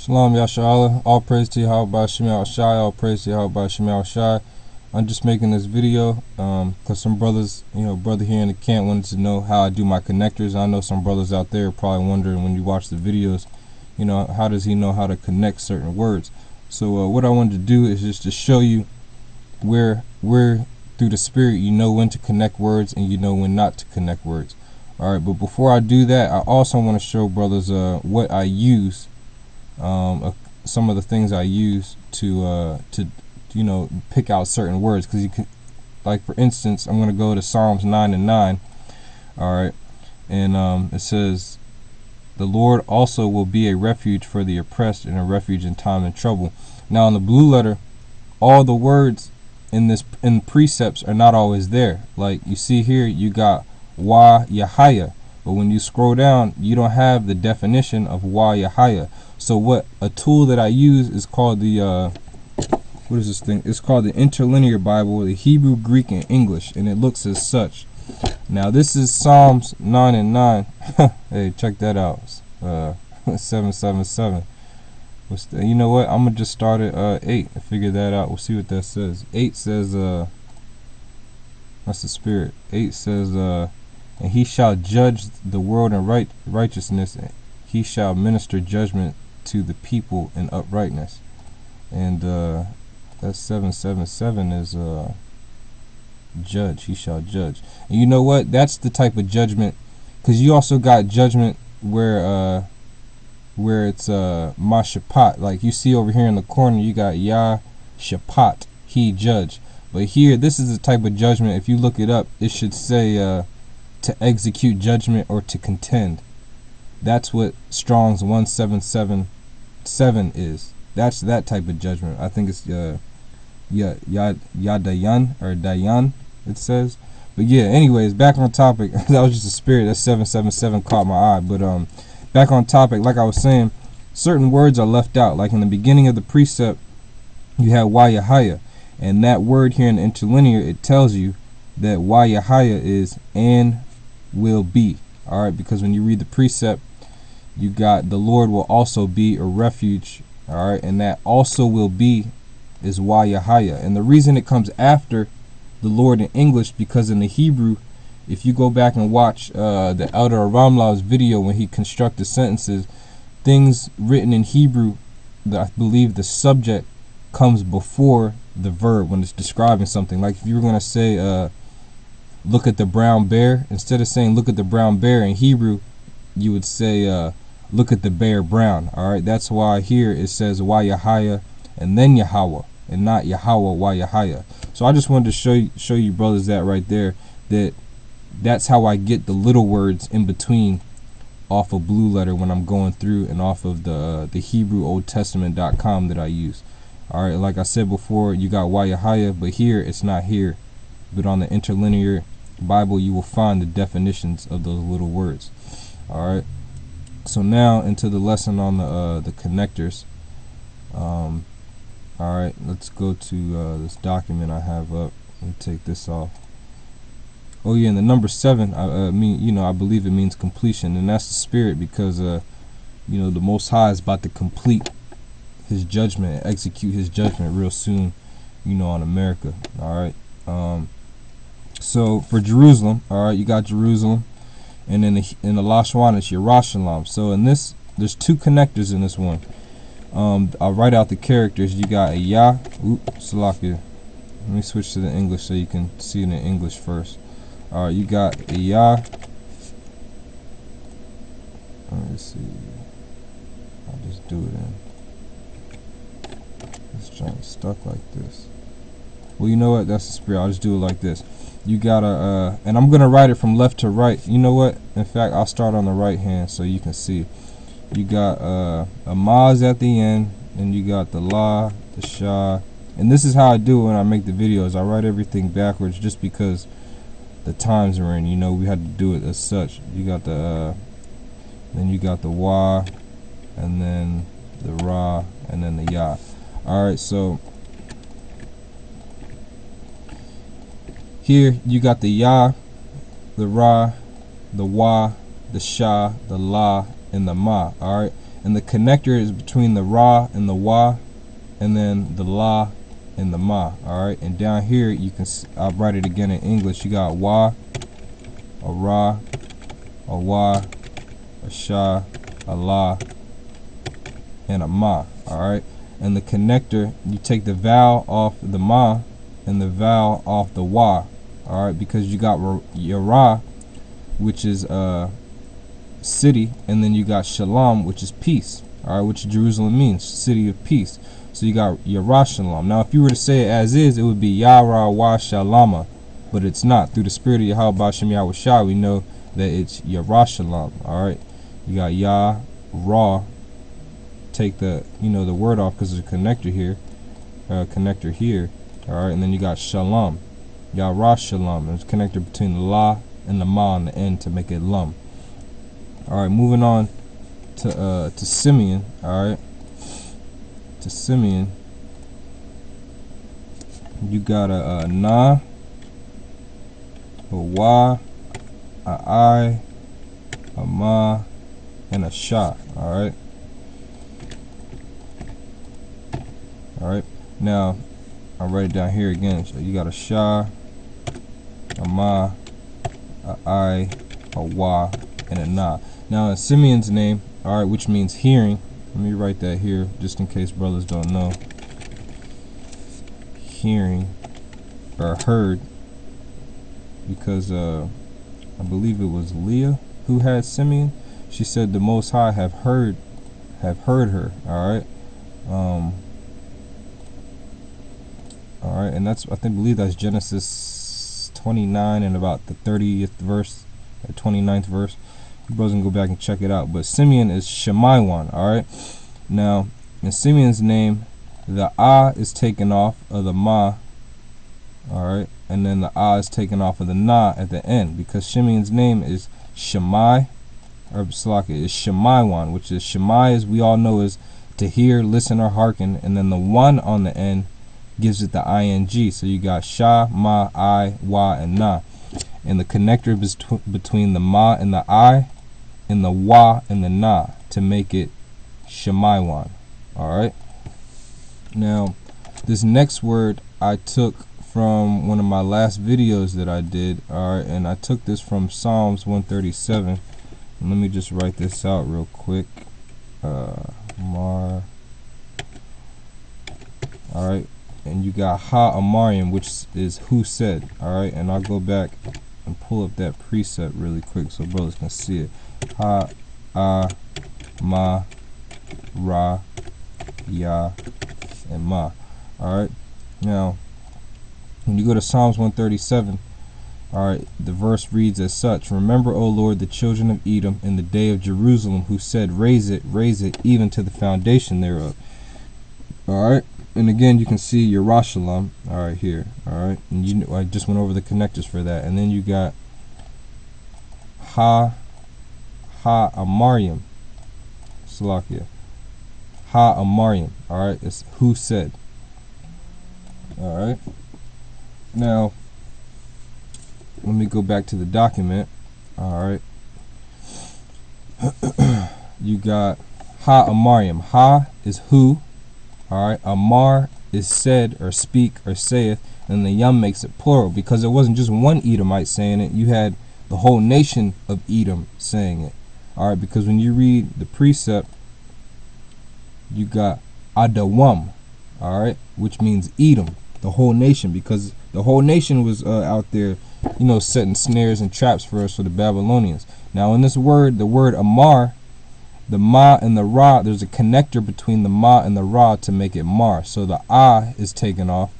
Shalom Yashala, all praise to Yahweh Shemal Shai, all praise to Yahweh Shemal Shai. I'm just making this video because some brothers, brother here in the camp wanted to know how I do my connectors. I know some brothers out there are probably wondering when you watch the videos, how does he know how to connect certain words? So what I wanted to do is just to show you where through the Spirit you know when to connect words and you know when not to connect words. Alright, but before I do that, I also want to show brothers what I use, some of the things I use to pick out certain words, because you can, like for instance, I'm going to go to Psalms 9:9. Alright, and it says, "The Lord also will be a refuge for the oppressed and a refuge in time of trouble." Now in the blue letter, all the words in precepts are not always there. Like you see here, you got Wa Yahaya, but when you scroll down, you don't have the definition of Wa Yahaya. So what a tool that I use is called the what is this thing? It's called the Interlinear Bible, the Hebrew, Greek, and English, and it looks as such. Now this is Psalms 9:9. Hey, check that out. 777. You know what? I'm gonna just start at 8 and figure that out. We'll see what that says. 8 says that's the Spirit. 8 says "And he shall judge the world in righteousness, and he shall minister judgment to the people in uprightness." And that's 777 is judge. He shall judge. And you know what? That's the type of judgment, because you also got judgment where it's mashapat. Like you see over here in the corner, you got Yah Shapat, he judge. But here, this is the type of judgment, if you look it up, it should say to execute judgment or to contend. That's what Strong's 1777 is. That's that type of judgment. I think it's Yadayan or Dayan, it says. But yeah, anyways, back on topic. That was just a spirit. That 777 caught my eye. But back on topic, like I was saying, certain words are left out. Like in the beginning of the precept, you have Wayahaya, and that word here in the interlinear, it tells you that Wayahaya is and will be. Alright, because when you read the precept, you got the Lord will also be a refuge. Alright, and that also will be is Wayahaya. And the reason it comes after the Lord in English, because in the Hebrew, if you go back and watch the Elder Ramlah's video when he constructed sentences, things written in Hebrew, I believe the subject comes before the verb when it's describing something. Like if you were going to say look at the brown bear, instead of saying look at the brown bear in Hebrew, you would say look at the bear brown. Alright, that's why here it says Wayahaya and then Yahweh, and not Yahweh Wayahaya. So I just wanted to show you brothers that right there, that's how I get the little words in between off of Blue Letter when I'm going through, and off of the HebrewOldTestament.com that I use. Alright, like I said before, you got Wayahaya, but here it's not here. But on the Interlinear Bible, you will find the definitions of those little words. Alright, so now into the lesson on the connectors. Alright, let's go to this document I have up. Let me take this off. Oh yeah, and the number 7, I believe it means completion, and that's the Spirit, because the Most High is about to complete his judgment, and execute his judgment real soon, on America. Alright, so for Jerusalem, alright, you got Jerusalem, and in the Lashawan it's Yerushalayim. So in this, there's 2 connectors in this one. I'll write out the characters. You got a Yah. Salakia. Let me switch to the English so you can see it in English first. Alright, you got a Yah. Let me see. I'll just do it in. This joint stuck like this. Well, you know what? That's the Spirit. I'll just do it like this. You got a, and I'm going to write it from left to right. You know what? In fact, I'll start on the right hand so you can see. You got a Maz at the end, and you got the La, the Shah. And this is how I do it when I make the videos. I write everything backwards just because the times we're in. We had to do it as such. You got the, then you got the Wa, and then the Ra, and then the Ya. Alright, so here you got the Ya, the Ra, the Wa, the Shah, the La, and the Ma. Alright, And the connector is between the Ra and the Wa, and then the La and the Ma. Alright, and down here you can, I'll write it again in English. You got Wa, a Ra, a Wa, a Sha, a La, and a Ma. Alright, and the connector, you take the vowel off the Ma and the vowel off the Wa. Alright, because you got your Ra, which is city, and then you got Shalom, which is peace. Alright, which Jerusalem means city of peace. So you got Yerushalayim. Now, if you were to say it as is, it would be Yara Wa Shalama, but it's not. Through the spirit of Yahweh Bashem Yahweh Shai, we know that it's Yerushalayim. All right, you got Yah Ra. Take the the word off because there's a connector here, All right, and then you got Shalom, Yah Shalom. There's a connector between the La and the Ma on the end to make it Lum. All right, moving on to Simeon. All right. To Simeon, you got a Na, a Wa, a I, a Ma, and a Sha. Alright. Alright. Now, I'll write it down here again. So you got a Sha, a Ma, a I, a Wa, and a Na. Now, in Simeon's name, alright, which means hearing. Let me write that here just in case brothers don't know. Hearing or heard, because I believe it was Leah who had Simeon. She said the Most High have heard her. All right. All right, and that's, I believe that's Genesis 29 and about the 30th verse, or 29th verse. You brothers can go back and check it out. But Simeon is Shemaiwan. All right. Now, in Simeon's name, the Ah is taken off of the Ma. All right, and then the Ah is taken off of the Na at the end, because Simeon's name is Shemai, or Salaka is Shemaiwan, which is Shemai, as we all know, is to hear, listen, or hearken, and then the one on the end gives it the ing. So you got Sha, Ma, I, Wa, and Na, and the connector between the Ma and the I, and the Wa and the Na to make it Shemaiwan. Alright. Now, this next word I took from one of my last videos that I did. Alright, and I took this from Psalms 137. And let me just write this out real quick. Mar. Alright, and you got Ha Amariam, which is who said. Alright, and I'll go back and pull up that precept really quick so brothers can see it. Ha, Ma, Ra, Ya, and Ma. Alright, now when you go to Psalms 137, alright, the verse reads as such: Remember, O Lord, the children of Edom in the day of Jerusalem, who said, raise it, even to the foundation thereof. Alright, and again you can see Yerushalayim, alright, here. Alright, and I just went over the connectors for that. And then you got Ha Amariam, Salakia. Ha Amariam. Alright, it's who said. Alright. Now, let me go back to the document. Alright. You got Ha Amariam. Ha is who. Alright. Amar is said or speak or saith. And the Yum makes it plural, because it wasn't just one Edomite saying it. You had the whole nation of Edom saying it. Alright, because when you read the precept, you got Adawam, alright, which means Edom, the whole nation, because the whole nation was out there, setting snares and traps for us, for the Babylonians. Now, in this word, the word Amar, the Ma and the Ra, there's a connector between the Ma and the Ra to make it Mar. So the Ah is taken off,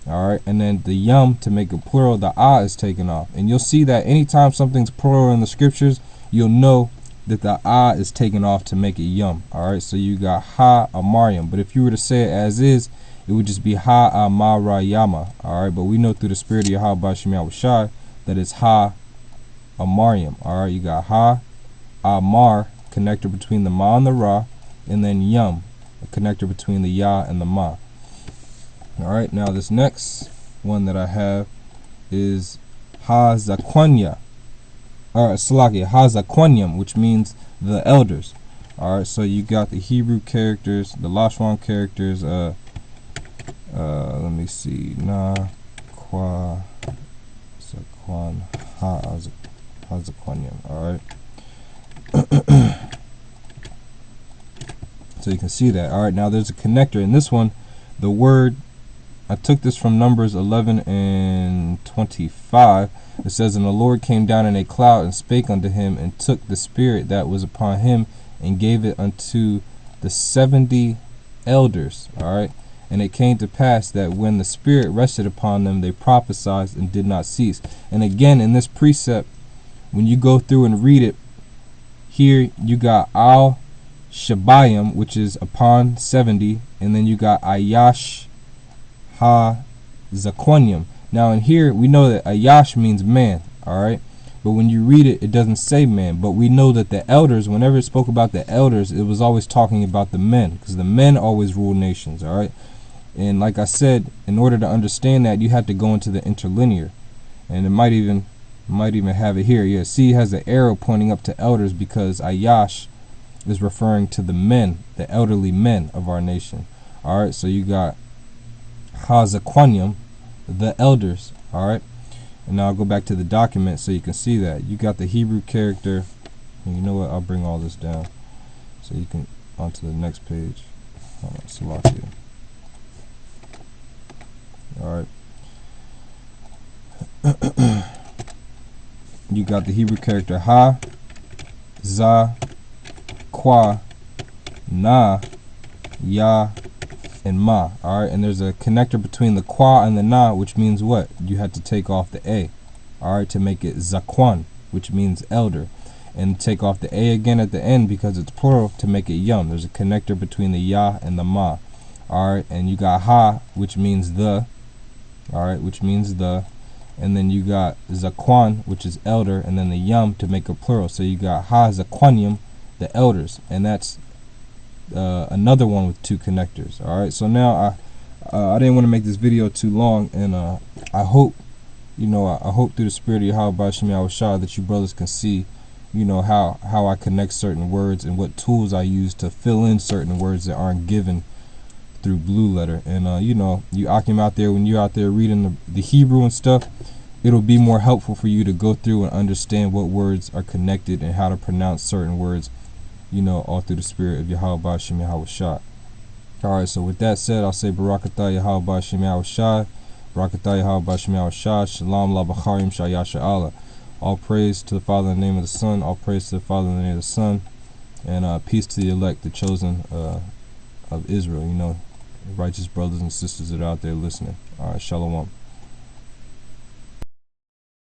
alright, and then the Yum, to make it plural, the Ah is taken off. And you'll see that anytime something's plural in the scriptures, you'll know that the Ah is taken off to make it Yum. Alright, so you got Ha Amariam. But if you were to say it as is, it would just be Ha Amarayama. Alright, but we know through the spirit of Yahweh Bashem Yahweh Shai that it's Ha Amariam. Alright, you got Ha Amar, connector between the Ma and the Ra, and then Yum, a connector between the Ya and the Ma. Alright, now this next one that I have is Ha Zaquanya. Salakia, Ha Zaquanyam, which means the elders. Alright, so you got the Hebrew characters, the Lashawan characters, let me see, Na, Kwa, Zakwan, Hazakwanyam, alright? So you can see that. Alright, now there's a connector. In this one, the word, I took this from Numbers 11 and 25. It says, "And the Lord came down in a cloud and spake unto him, and took the spirit that was upon him, and gave it unto the 70 elders." Alright, and it came to pass that when the spirit rested upon them, they prophesied and did not cease. And again, in this precept, when you go through and read it, here you got Al Shabayim, which is upon 70, and then you got Ayash Ha Zakwanyam. Now in here, we know that Ayash means man, alright? But when you read it, it doesn't say man. But we know that the elders, whenever it spoke about the elders, it was always talking about the men, because the men always rule nations, alright? And like I said, in order to understand that, you have to go into the interlinear. And it might even have it here. Yeah, see, it has an arrow pointing up to elders, because Ayash is referring to the men, the elderly men of our nation. Alright, so you got Hazakwanyam, the elders. Alright, and now I'll go back to the document so you can see that. You got the Hebrew character, and you know what, I'll bring all this down so you can, onto the next page. Salakia. Alright. You got the Hebrew character Ha, Za, Kwa, Na, Ya, and Ma. Alright, and there's a connector between the Kwa and the Na, which means what? You had to take off the A, alright, to make it Zakwan, which means elder. And take off the A again at the end because it's plural to make it Yum. There's a connector between the Ya and the Ma. Alright, and you got Ha, which means the, alright, which means the, and then you got Zakwan, which is elder, and then the Yum to make a plural. So you got Ha Zakwanyam, the elders, and that's another one with two connectors. Alright, so now I didn't want to make this video too long, and I hope, I hope through the spirit of Yahweh Shem Yahushua that you brothers can see, how I connect certain words and what tools I use to fill in certain words that aren't given through Blue Letter. And you Akim out there, when you're out there reading the Hebrew and stuff, it'll be more helpful for you to go through and understand what words are connected and how to pronounce certain words, all through the spirit of Yahweh Shem Yahushua. Alright, so with that said, I'll say Barakatah Yahweh Shem Yahushua, Barakatah Yahweh Shem Yahushua, Shalom La Bacharim Shayasha Allah. All praise to the Father in the name of the Son, all praise to the Father in the name of the Son, and peace to the elect, the chosen of Israel, righteous brothers and sisters that are out there listening. Alright, Shalom.